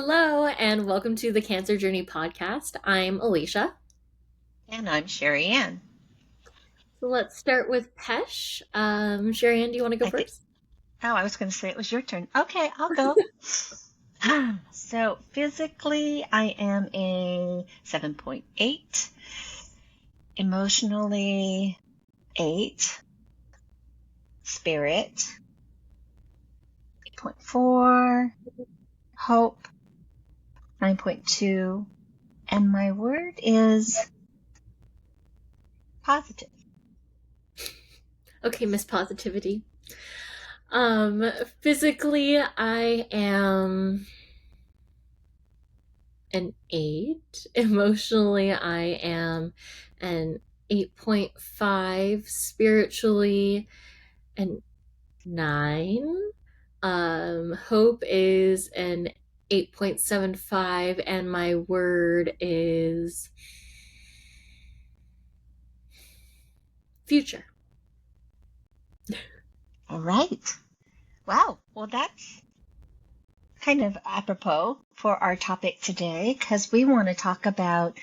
Hello, and welcome to the Cancer Journey podcast. I'm Alicia. And I'm Sherry Ann. So let's start with Pesh. Sherry Ann, do you want to go I think, first? I was going to say it was your turn. Okay, I'll go. So physically, I am a 7.8, emotionally 8, spirit 8.4, hope 9.2, and my word is positive. Okay, Miss Positivity. Physically, I am an 8. Emotionally, I am an 8.5. Spiritually, an 9. Hope is an 8.75, and my word is future. All right. Wow. Well, that's kind of apropos for our topic today because we want to talk about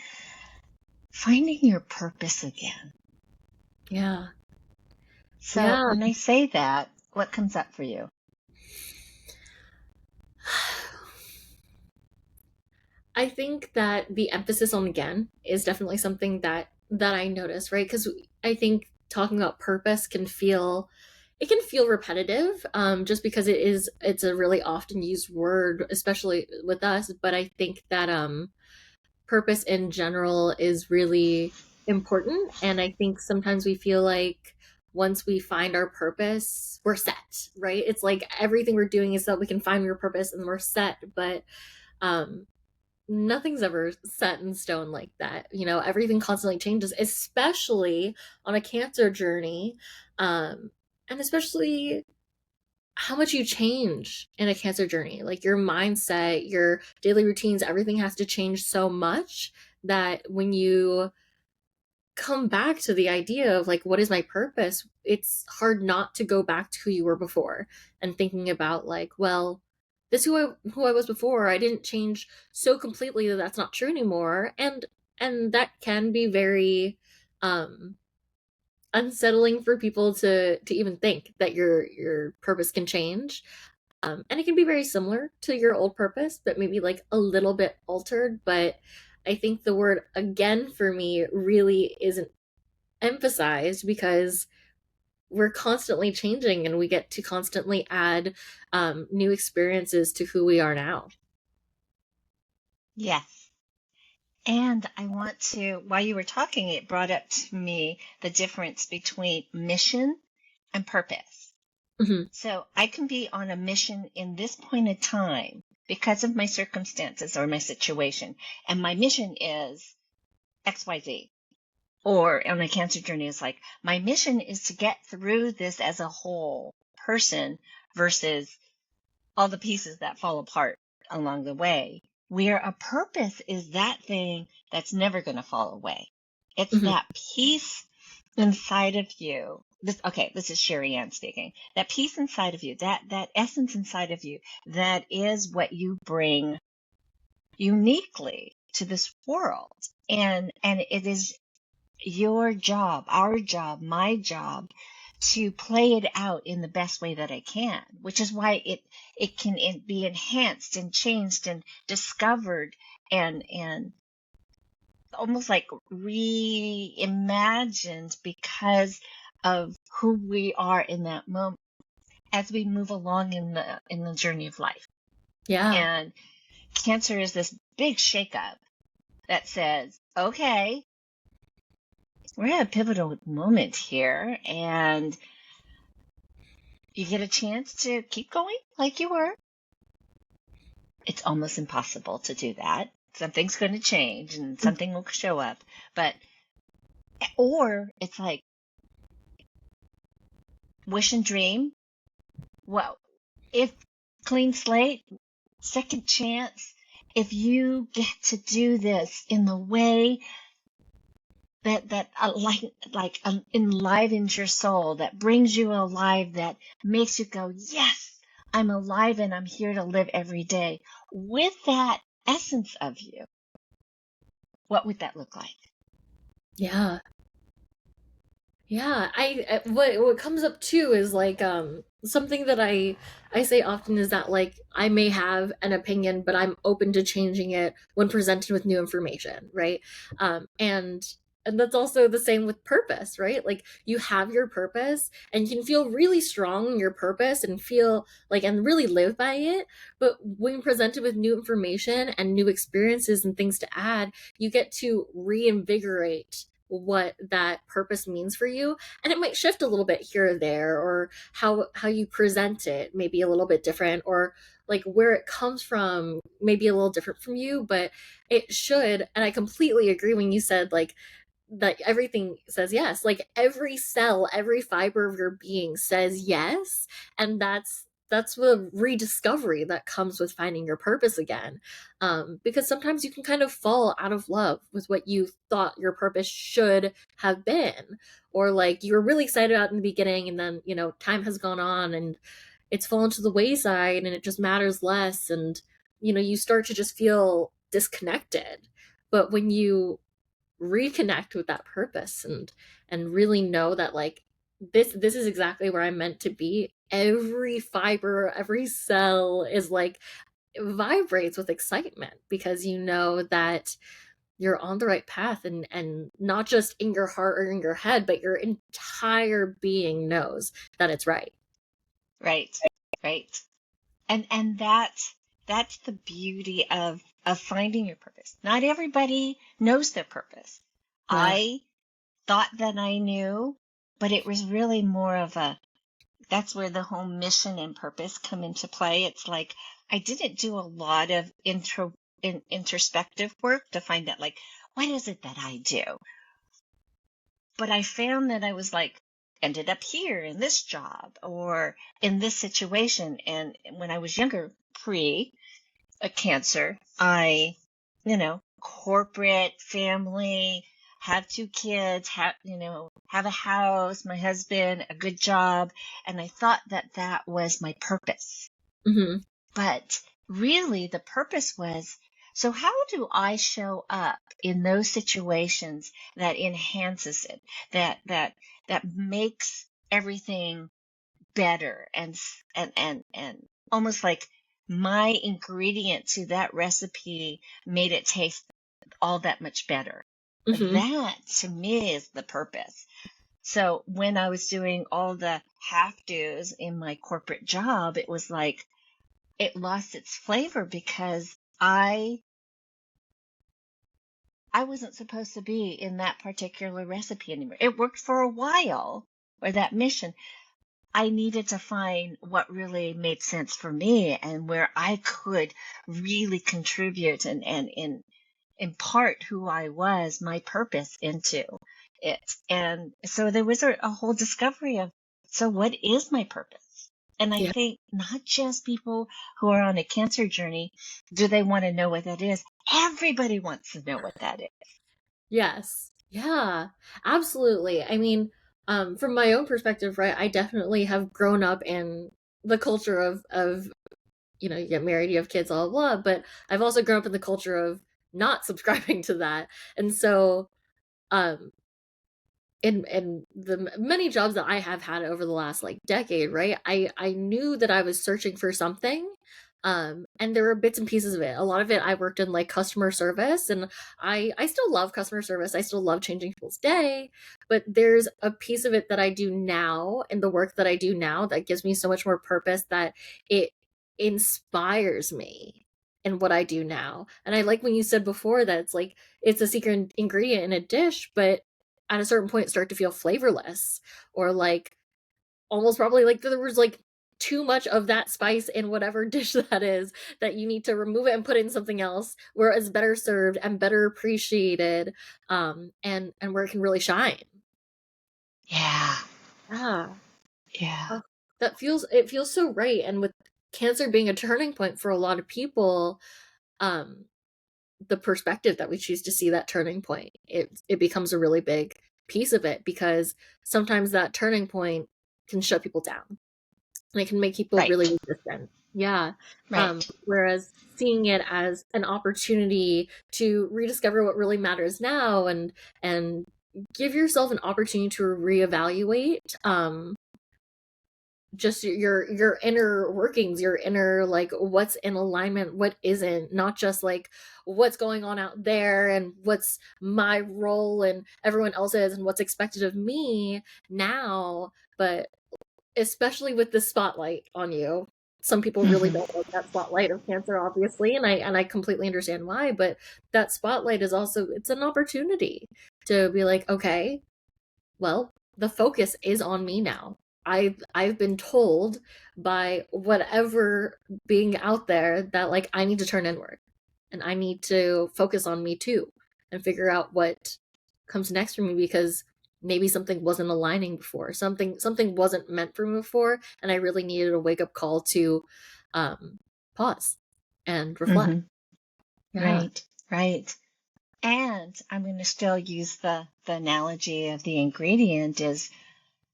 finding your purpose again. Yeah. So Yeah. when I say that, what comes up for you? I think that the emphasis on again is definitely something that I notice, right? Because I think talking about purpose can feel repetitive, just because it's a really often used word, especially with us. But I think that purpose in general is really important, and I think sometimes we feel like once we find our purpose, we're set, right? It's like everything we're doing is so that we can find your purpose and we're set, but um nothing's ever set in stone like that. Everything constantly changes, especially on a cancer journey. And especially how much you change in a cancer journey. Like your mindset, your daily routines, everything has to change so much that when you come back to the idea of like, what is my purpose? It's hard not to go back to who you were before and thinking about like, well, this who I was before. I didn't change so completely that that's not true anymore. And that can be very um unsettling for people to even think that your purpose can change. And it can be very similar to your old purpose, but maybe like a little bit altered. But I think the word again for me really isn't emphasized because we're constantly changing and we get to constantly add new experiences to who we are now. Yes. And I want to, while you were talking, it brought up to me the difference between mission and purpose. Hmm. So I can be on a mission in this point of time because of my circumstances or my situation. And my mission is XYZ. Or on a cancer journey, it's like, my mission is to get through this as a whole person versus all the pieces that fall apart along the way. Where a purpose is that thing that's never going to fall away. It's Hmm. that peace inside of you. This is Sherry Ann speaking. That peace inside of you, that essence inside of you, that is what you bring uniquely to this world. And it is your job, our job, my job to play it out in the best way that I can, which is why it can be enhanced and changed and discovered and almost like reimagined because of who we are in that moment as we move along in the journey of life. Yeah. And cancer is this big shakeup that says, okay, we're at a pivotal moment here, and you get a chance to keep going like you were. It's almost impossible to do that. Something's going to change and something will show up. Or it's like wish and dream. Well, if clean slate, second chance, if you get to do this in the way that enlivens your soul, that brings you alive, that makes you go, yes, I'm alive and I'm here to live every day with that essence of you, what would that look like? Yeah. Yeah, what comes up too is like something that I say often is that like I may have an opinion, but I'm open to changing it when presented with new information, right? And that's also the same with purpose, right? Like you have your purpose and you can feel really strong in your purpose and feel like and really live by it, but when presented with new information and new experiences and things to add, you get to reinvigorate what that purpose means for you, and it might shift a little bit here or there, or how you present it may be a little bit different, or like where it comes from may be a little different from you, but it should. And I completely agree when you said like that everything says yes, like every cell, every fiber of your being says yes, and that's the rediscovery that comes with finding your purpose again. Because sometimes you can kind of fall out of love with what you thought your purpose should have been, or like you were really excited about in the beginning, and then time has gone on and it's fallen to the wayside and it just matters less, and you start to just feel disconnected. But when you reconnect with that purpose and really know that like this is exactly where I'm meant to be, every fiber, every cell is like vibrates with excitement because you know that you're on the right path, and not just in your heart or in your head, but your entire being knows that it's right. Right, right. And that's the beauty of finding your purpose. Not everybody knows their purpose. Yeah. I thought that I knew, but it was really more of a, that's where the whole mission and purpose come into play. It's like I didn't do a lot of introspective work to find out like what is it that I do, but I found that I was like ended up here in this job or in this situation. And when I was younger, pre a cancer, corporate family, have two kids, have a house, my husband, a good job. And I thought that that was my purpose. Hmm. But really the purpose was, so how do I show up in those situations that enhances it, that makes everything better and almost like my ingredient to that recipe made it taste all that much better. Hmm. That to me is the purpose. So when I was doing all the have do's in my corporate job, it was like it lost its flavor because I wasn't supposed to be in that particular recipe anymore. It worked for a while, or that mission. I needed to find what really made sense for me and where I could really contribute and impart who I was, my purpose into it. And so there was a whole discovery of, so what is my purpose? And I Yeah. think not just people who are on a cancer journey, do they want to know what that is? Everybody wants to know what that is. Yes. Yeah. Absolutely. I mean, from my own perspective, right, I definitely have grown up in the culture of you get married, you have kids, blah blah blah, but I've also grown up in the culture of not subscribing to that. And so um in the many jobs that I have had over the last like decade, right? I knew that I was searching for something. And there were bits and pieces of it. A lot of it I worked in like customer service, and I still love customer service. I still love changing people's day, but there's a piece of it that I do now in the work that I do now that gives me so much more purpose that it inspires me in what I do now. And I like when you said before that it's like it's a secret ingredient in a dish, but at a certain point start to feel flavorless, or like almost probably like there was like too much of that spice in whatever dish that is, that you need to remove it and put in something else where it's better served and better appreciated, and where it can really shine. Yeah. Yeah. Yeah. Oh, it feels so right. And with cancer being a turning point for a lot of people, um the perspective that we choose to see that turning point, it becomes a really big piece of it, because sometimes that turning point can shut people down. and it can make people Right. really resistant. Yeah. Right. Whereas seeing it as an opportunity to rediscover what really matters now, and give yourself an opportunity to reevaluate, just your inner workings, your inner, like, what's in alignment, what isn't, not just like what's going on out there and what's my role and everyone else's and what's expected of me now, but especially with the spotlight on you. Some people really Hmm. don't like that spotlight of cancer, obviously, and I completely understand why, but that spotlight is also, it's an opportunity to be like, okay, well, the focus is on me now. I've been told by whatever being out there that, like, I need to turn inward and I need to focus on me too and figure out what comes next for me, because maybe something wasn't aligning before. Something wasn't meant for me before, and I really needed a wake up call to um pause and reflect. Hmm. Yeah. Right. Right. And I'm going to still use the analogy of the ingredient is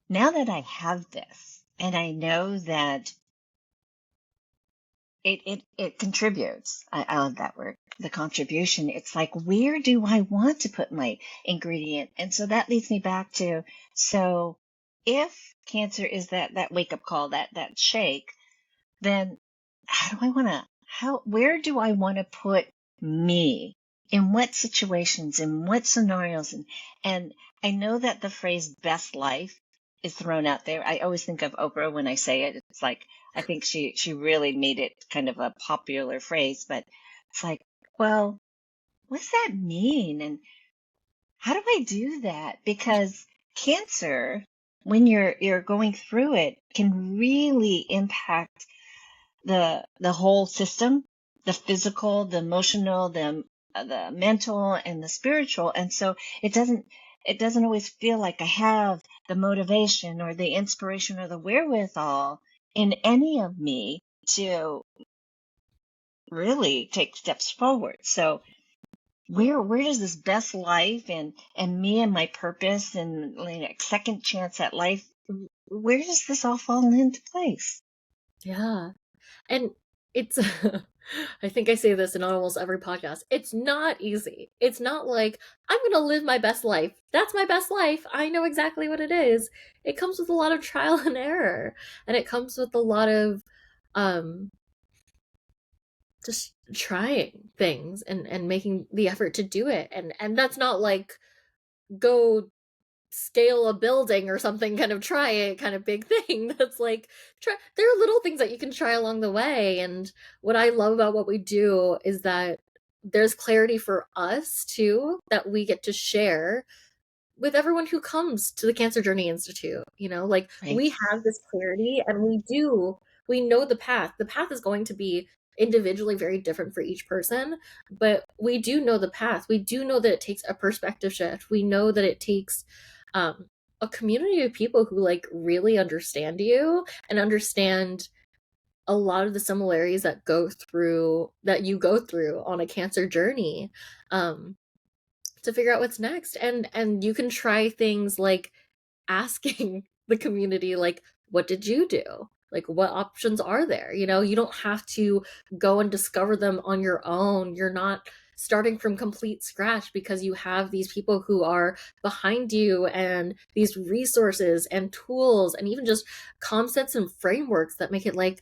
now that I have this and I know that it contributes. I love that word, the contribution. It's like, where do I want to put my ingredient? And so that leads me back to, so if cancer is that wake up call, that shake, then how do I want to, where do I want to put me? In what situations, in what scenarios? And I know that the phrase best life is thrown out there. I always think of Oprah when I say it. It's like, I think she really made it kind of a popular phrase, but it's like, well, what does that mean? And how do I do that? Because cancer, when you're going through it, can really impact the whole system, the physical, the emotional, the mental, and the spiritual. And so it doesn't always feel like I have the motivation or the inspiration or the wherewithal in any of me to really take steps forward. So where does this best life and me and my purpose and, like, second chance at life, where does this all fall into place? Yeah. And it's I think I say this in almost every podcast. It's not easy. It's not like I'm going to live my best life. That's my best life. I know exactly what it is. It comes with a lot of trial and error, and it comes with a lot of um just trying things and making the effort to do it. And that's not like go scale a building or something, kind of try it kind of big thing. That's like, there are little things that you can try along the way. And what I love about what we do is that there's clarity for us too, that we get to share with everyone who comes to the Cancer Journey Institute. Like, Right. we have this clarity, and we know the path is going to be individually very different for each person, but we do know the path. We do know that it takes a perspective shift. We know that it takes um a community of people who, like, really understand you and understand a lot of the similarities that you go through on a cancer journey, um to figure out what's next. And you can try things like asking the community, like, what did you do? Like, what options are there? You don't have to go and discover them on your own. You're not starting from complete scratch, because you have these people who are behind you, and these resources and tools and even just concepts and frameworks that make it like,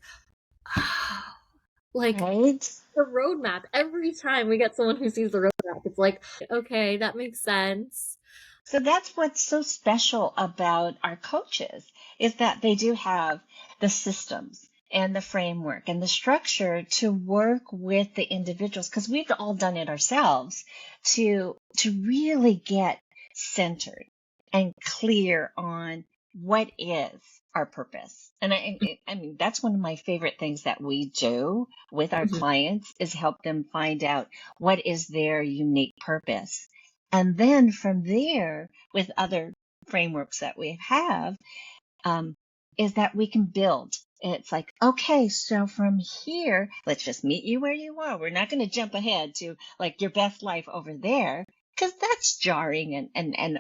like, Right. the roadmap. Every time we get someone who sees the roadmap, it's like, okay, that makes sense. So that's what's so special about our coaches is that they do have the systems and the framework and the structure to work with the individuals, because we've all done it ourselves to really get centered and clear on what is our purpose. And I mean, that's one of my favorite things that we do with our Mhm. clients is help them find out what is their unique purpose. And then from there, with other frameworks that we have, um, is that we can build. And it's like, okay, so from here, let's just meet you where you are. We're not going to jump ahead to like your best life over there, because that's jarring and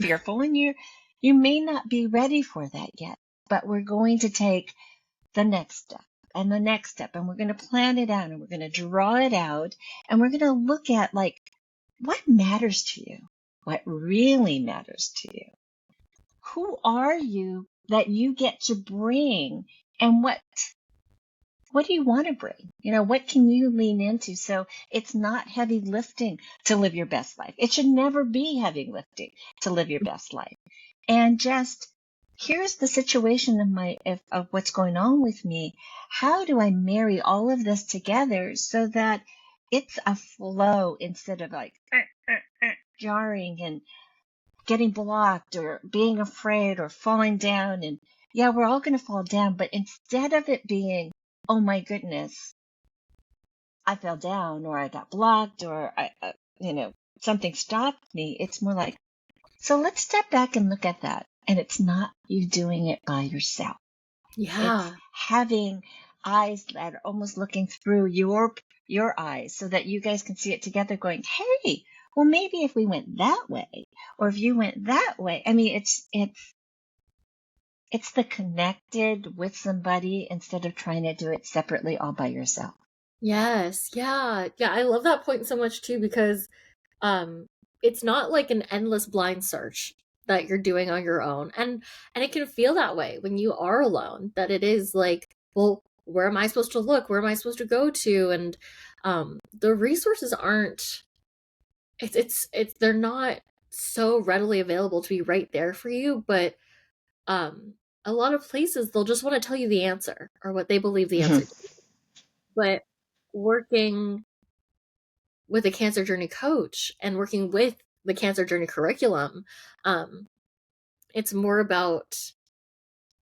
fearful, and you may not be ready for that yet. But we're going to take the next step and the next step. And we're going to plan it out and we're going to draw it out. And we're going to look at like, what matters to you? What really matters to you? Who are you that you get to bring? And what do you want to bring? What can you lean into? So it's not heavy lifting to live your best life. It should never be heavy lifting to live your best life. And just here's the situation of what's going on with me. How do I marry all of this together so that it's a flow instead of like jarring and getting blocked or being afraid or falling down? And yeah, we're all going to fall down, but instead of it being, oh my goodness, I fell down or I got blocked or something stopped me, it's more like, so let's step back and look at that. And it's not you doing it by yourself. It's Yeah. having eyes that are almost looking through your eyes so that you guys can see it together going, hey, well, maybe if we went that way or if you went that way. I mean, it's the connected with somebody instead of trying to do it separately all by yourself. Yes. Yeah. Yeah. I love that point so much too because um it's not like an endless blind search that you're doing on your own. And it can feel that way when you are alone, that it is like, well, where am I supposed to look? Where am I supposed to go to? And the resources aren't it's they're not so readily available to be right there for you, but um a lot of places they'll just want to tell you the answer or what they believe the answer to be. But working with a cancer journey coach and working with the cancer journey curriculum, um, it's more about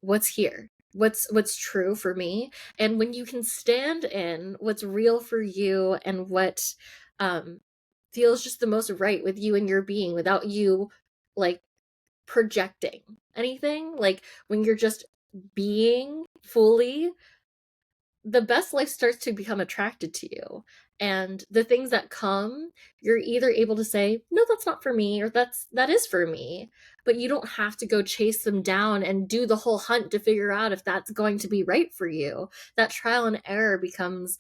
what's here, what's true for me, and when you can stand in what's real for you and what um, feels just the most right with you and your being, without you like projecting anything, like when you're just being fully, the best life starts to become attracted to you. And the things that come, you're either able to say, no, that's not for me, or that is for me. But you don't have to go chase them down and do the whole hunt to figure out if that's going to be right for you. That trial and error becomes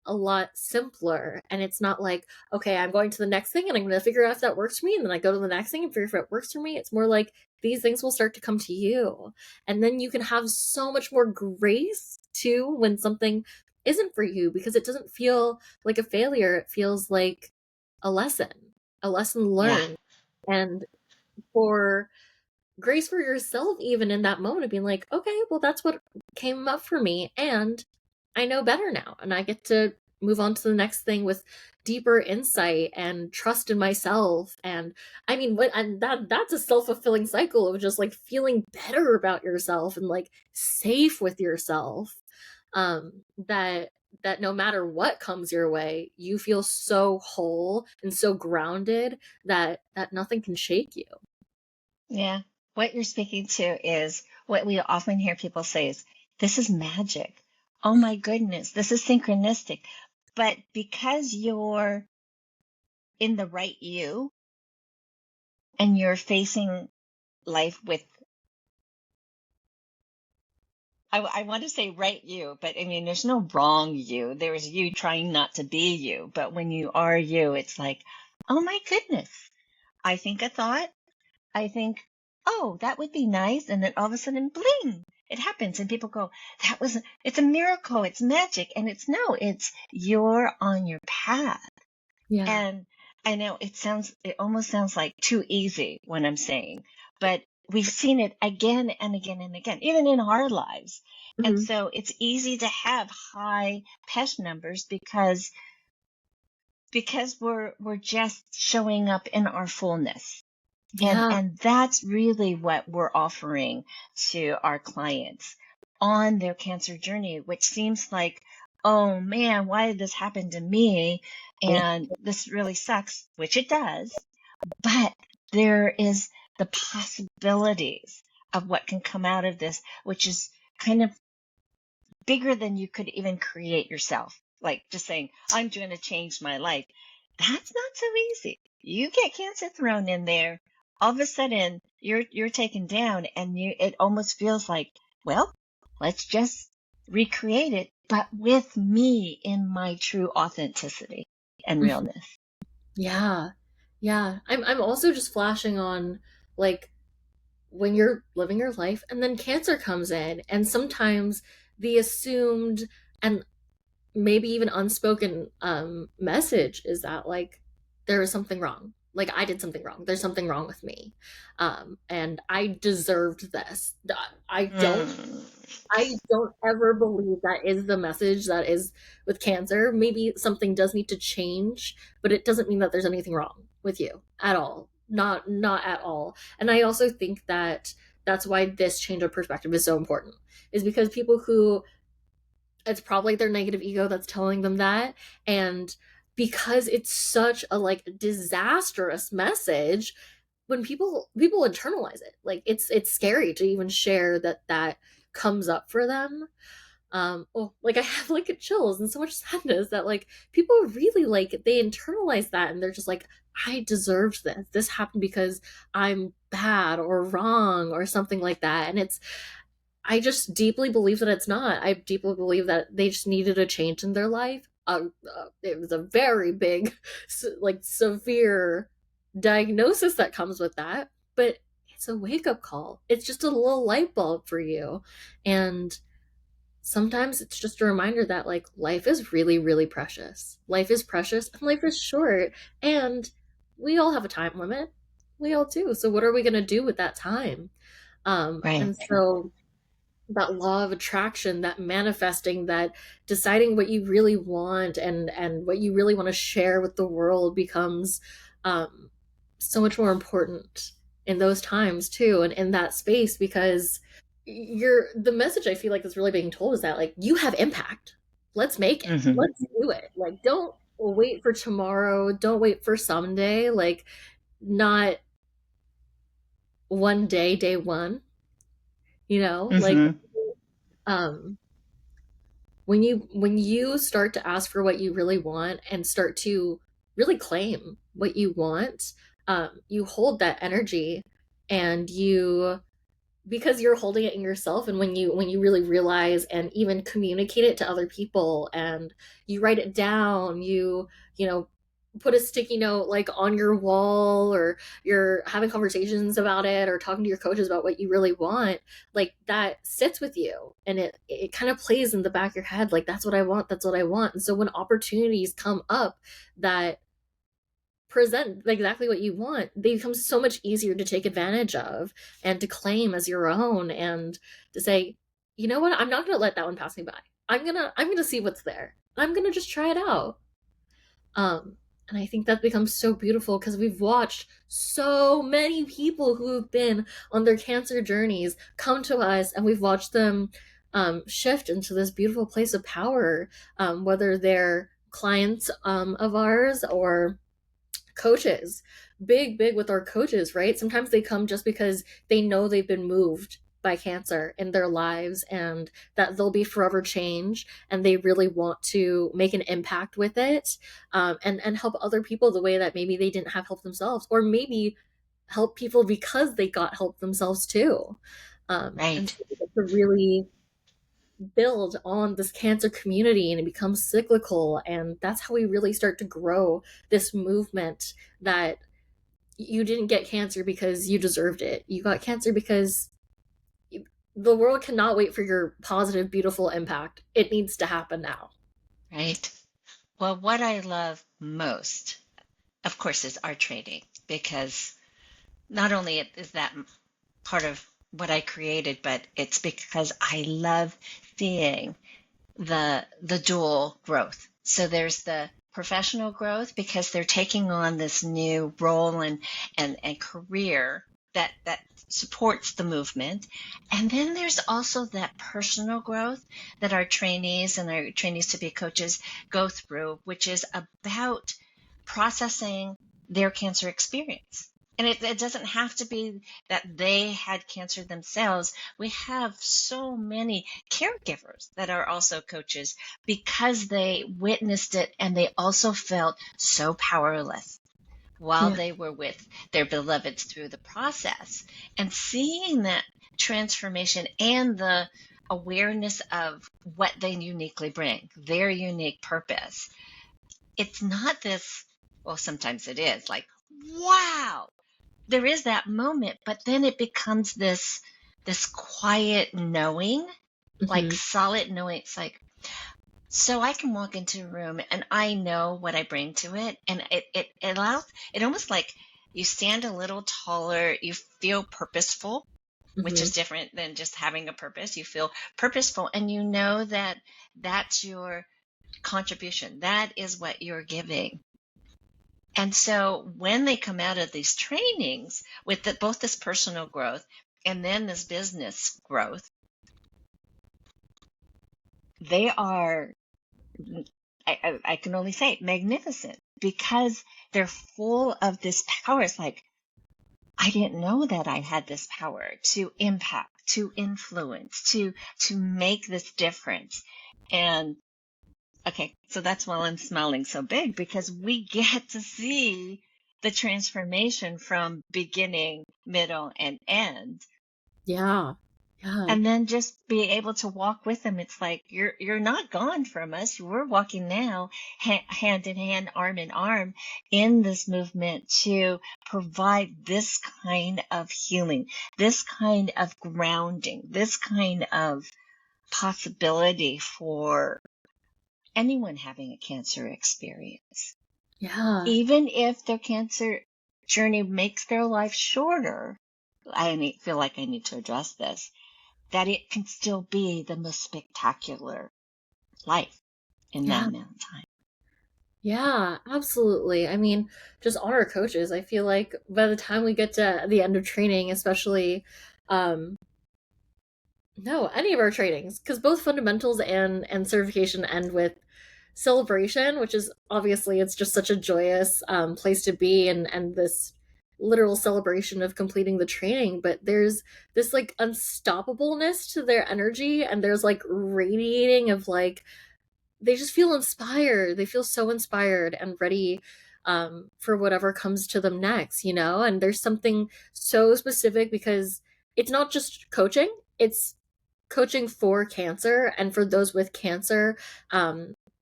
a lot simpler. And it's not like, okay, I'm going to the next thing and I'm going to figure out if that works for me. And then I go to the next thing and figure if it works for me. It's more like these things will start to come to you. And then you can have so much more grace too when something isn't for you, because it doesn't feel like a failure. It feels like a lesson, a lesson Yeah. learned. And for grace for yourself, even in that moment of being like, okay, well, that's what came up for me. And I know better now. And I get to move on to the next thing with deeper insight and trust in myself. And I mean, and that's a self-fulfilling cycle of just like feeling better about yourself and like safe with yourself. That no matter what comes your way, you feel so whole and so grounded that nothing can shake you. Yeah. What you're speaking to is what we often hear people say is, this is magic. Oh my goodness, this is synchronistic. But because you're in the right you and you're facing life with, I want to say right you, but I mean, there's no wrong you. There's you trying not to be you. But when you are you, it's like, oh my goodness, I think a thought. I think, oh, that would be nice. And then all of a sudden, bling, it happens. And people go, it's a miracle. It's magic. And it's you're on your path. Yeah. And I know it almost sounds like too easy when I'm saying, but we've seen it again and again and again, even in our lives. And Mhm. so it's easy to have high PESH numbers because we're just showing up in our fullness. Yeah. And that's really what we're offering to our clients on their cancer journey, which seems like, oh man, why did this happen to me? And this really sucks, which it does. But there is the possibilities of what can come out of this, which is kind of bigger than you could even create yourself. Like just saying, I'm going to change my life. That's not so easy. You get cancer thrown in there, all of a sudden you're taken down, and it almost feels like, well, let's just recreate it, but with me in my true authenticity and realness. Yeah. Yeah. I'm also just flashing on, like, when you're living your life and then cancer comes in, and sometimes the assumed and maybe even unspoken message is that, like, there is something wrong, like I did something wrong, there's something wrong with me, and I deserved this. i don't Mm, I don't ever believe that is the message that is with cancer. Maybe something does need to change, but it doesn't mean that there's anything wrong with you at all. Not at all. And I also think that that's why this change of perspective is so important. Is because people who, it's probably their negative ego that's telling them that, and because it's such a, like, disastrous message, when people internalize it, like, it's scary to even share that that comes up for them. Oh, like, I have, like, chills and so much sadness that, like, people really, like, they internalize that, and they're just like, I deserved this happened because I'm bad or wrong or something like that. And it's, I just deeply believe that it's not. I deeply believe that they just needed a change in their life. It was a very big, like, severe diagnosis that comes with that, but it's a wake up call. It's just a little light bulb for you. And sometimes it's just a reminder that, like, life is really, really precious. Life is precious and life is short. And we all have a time limit. We all do. So, what are we going to do with that time? right. And so, that law of attraction, that manifesting, that deciding what you really want and what you really want to share with the world becomes um so much more important in those times too, and in that space, because you're, the message I feel like is really being told is that, like, you have impact. Let's make it. Hmm. Let's do it. Like, don't wait for tomorrow, don't wait for someday, like, not one day, day one, like, Hmm. um when you start to ask for what you really want and start to really claim what you want, you hold that energy, and you, because you're holding it in yourself, and when you really realize and even communicate it to other people, and you write it down, you put a sticky note, like, on your wall, or you're having conversations about it, or talking to your coaches about what you really want, like, that sits with you, and it kind of plays in the back of your head, like, that's what I want, that's what I want. And so when opportunities come up that present exactly what you want, they become so much easier to take advantage of and to claim as your own, and to say, you know what, I'm not going to let that one pass me by. I'm going to see what's there. I'm going to just try it out. And I think that becomes so beautiful because we've watched so many people who have been on their cancer journeys come to us, and we've watched them shift into this beautiful place of power, whether they're clients of ours or coaches. Big with our coaches, right? Sometimes they come just because they know they've been moved by cancer in their lives, and that they'll be forever changed, and they really want to make an impact with it, and help other people the way that maybe they didn't have help themselves, or maybe help people because they got help themselves too. And Right. so we get to really build on this cancer community, and it becomes cyclical, and that's how we really start to grow this movement, that you didn't get cancer because you deserved it. You got cancer because the world cannot wait for your positive, beautiful impact. It needs to happen now. Right. Well, what I love most, of course, is art trading, because not only is that part of what I created, but it's because I love seeing the dual growth. So there's the professional growth because they're taking on this new role and career that supports the movement. And then there's also that personal growth that our trainees and our trainees to be coaches go through, which is about processing their cancer experience. And it doesn't have to be that they had cancer themselves. We have so many caregivers that are also coaches because they witnessed it and they also felt so powerless while Yeah. they were with their beloveds through the process. And seeing that transformation and awareness of what they uniquely bring, their unique purpose. It's not this, well, sometimes it is like, wow, there is that moment, but then it becomes this quiet knowing, like Hmm. solid knowing. It's like, so I can walk into a room and I know what I bring to it. And it allows, it almost like you stand a little taller, you feel purposeful, which Hmm. is different than just having a purpose. You feel purposeful and you know that that's your contribution. That is what you're giving. And so when they come out of these trainings with both this personal growth and then this business growth, they are, I can only say, magnificent because they're full of this power. It's like, I didn't know that I had this power to impact, to influence, to make this difference. And okay, so that's why I'm smiling so big because we get to see the transformation from beginning, middle, and end. Yeah. Yeah. And then just be able to walk with them. It's like you're not gone from us. We're walking now hand in hand, arm in arm in this movement to provide this kind of healing, this kind of grounding, this kind of possibility for anyone having a cancer experience. Yeah. Even if their cancer journey makes their life shorter, feel like I need to address this, that it can still be the most spectacular life in that Yeah. amount of time. Yeah, absolutely. I mean, just on our coaches, I feel like by the time we get to the end of training, especially, um, no, any of our trainings, because both fundamentals and certification end with celebration, which is obviously it's just such a joyous place to be, and this literal celebration of completing the training. But there's this like unstoppableness to their energy, and there's like radiating of like they just feel inspired. They feel so inspired and ready for whatever comes to them next, you know? And there's something so specific because it's not just coaching, it's coaching for cancer and for those with cancer.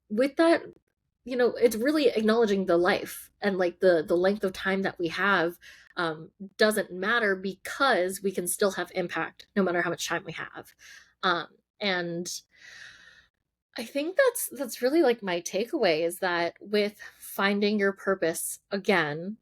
With that, you know, it's really acknowledging the life and like the length of time that we have doesn't matter because we can still have impact no matter how much time we have. Um, and I think that's really like my takeaway is that with finding your purpose again,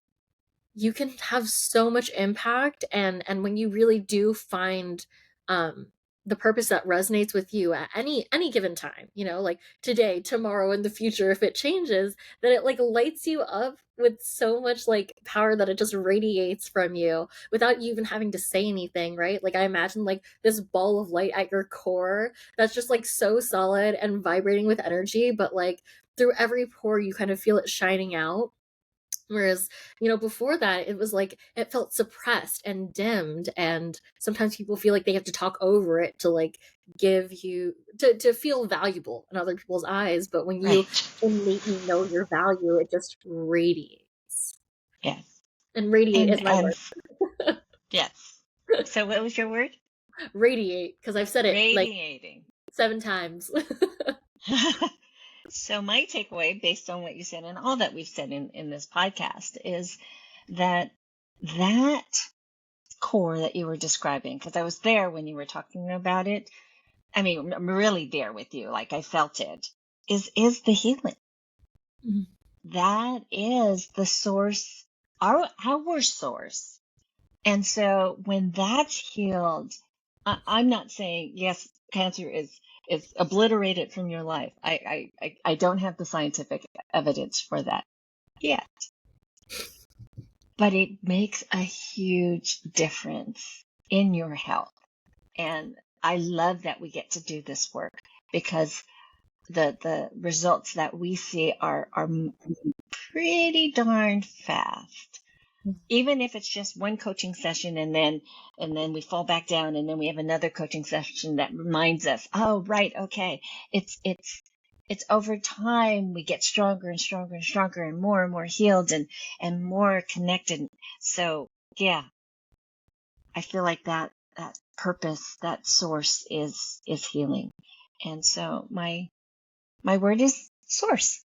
you can have so much impact, and when you really do find um the purpose that resonates with you at any given time, you know, like today, tomorrow, in the future, if it changes, then it like lights you up with so much like power that it just radiates from you without you even having to say anything, right? Like I imagine like this ball of light at your core that's just like so solid and vibrating with energy, but like through every pore you kind of feel it shining out. Whereas, you know, before that, it was like it felt suppressed and dimmed. And sometimes people feel like they have to talk over it to like give you to feel valuable in other people's eyes. But when you Right. innately know your value, it just radiates. Yes. And radiate is my And word. yes. So what was your word? Radiate, because I've said it like Radiating. 7 times. So my takeaway based on what you said and all that we've said in this podcast is that that core that you were describing, because I was there when you were talking about it. I mean, I'm really there with you. Like I felt it is the healing. Mhm. That is the source, our source. And so when that's healed, I'm not saying yes, cancer is obliterated from your life. I don't have the scientific evidence for that yet, but it makes a huge difference in your health. And I love that we get to do this work because the results that we see are pretty darn fast. Even if it's just one coaching session and then we fall back down and then we have another coaching session that reminds us, oh right, okay, it's over time we get stronger and stronger and stronger and more healed and more connected. So yeah, I feel like that purpose, that source is healing. And so my word is source.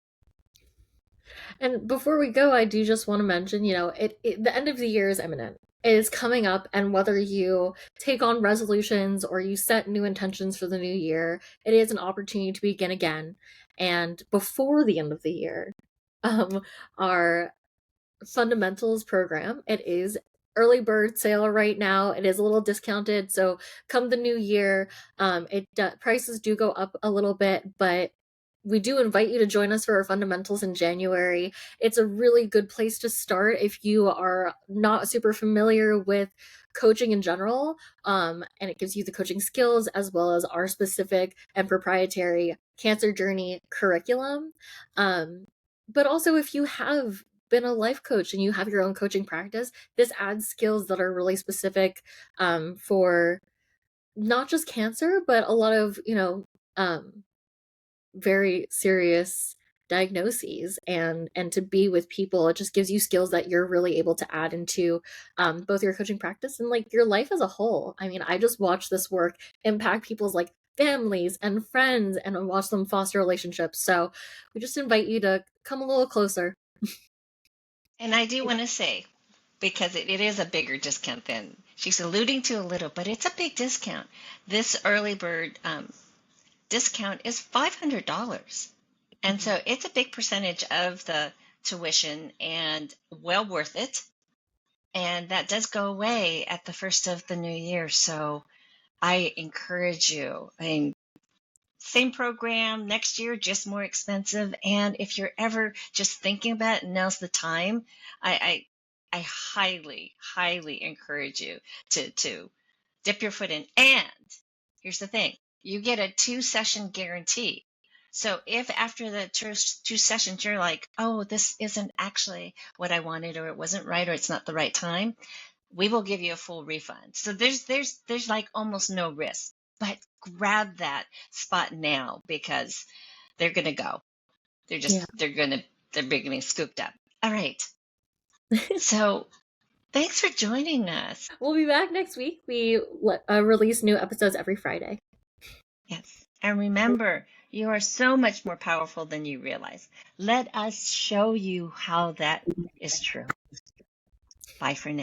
And before we go, I do just want to mention, the end of the year is imminent. It is coming up, and whether you take on resolutions or you set new intentions for the new year, it is an opportunity to begin again. And before the end of the year, our fundamentals program. It is early bird sale right now. It is a little discounted, so come the new year, prices do go up a little bit, but we do invite you to join us for our fundamentals in January. It's a really good place to start if you are not super familiar with coaching in general, and it gives you the coaching skills as well as our specific and proprietary cancer journey curriculum. But also, if you have been a life coach and you have your own coaching practice, this adds skills that are really specific, for not just cancer, but a lot of, very serious diagnoses, and to be with people, it just gives you skills that you're really able to add into, both your coaching practice and like your life as a whole. I mean, I just watch this work impact people's like families and friends and watch them foster relationships. So we just invite you to come a little closer. And I do want to say, because it is a bigger discount than she's alluding to a little, but it's a big discount. This early bird discount is $500. And so it's a big percentage of the tuition and well worth it. And that does go away at the first of the new year. So I encourage you. I mean, same program next year, just more expensive. And if you're ever just thinking about it, now's the time. I highly, highly encourage you to dip your foot in. And here's the thing, you get a 2-session guarantee. So if after the two sessions you're like, oh, this isn't actually what I wanted, or it wasn't right, or it's not the right time, we will give you a full refund. So there's like almost no risk. But grab that spot now, because they're gonna go. Yeah. They're getting scooped up. All right. So thanks for joining us. We'll be back next week. We release new episodes every Friday. Yes. And remember, you are so much more powerful than you realize. Let us show you how that is true. Bye for now.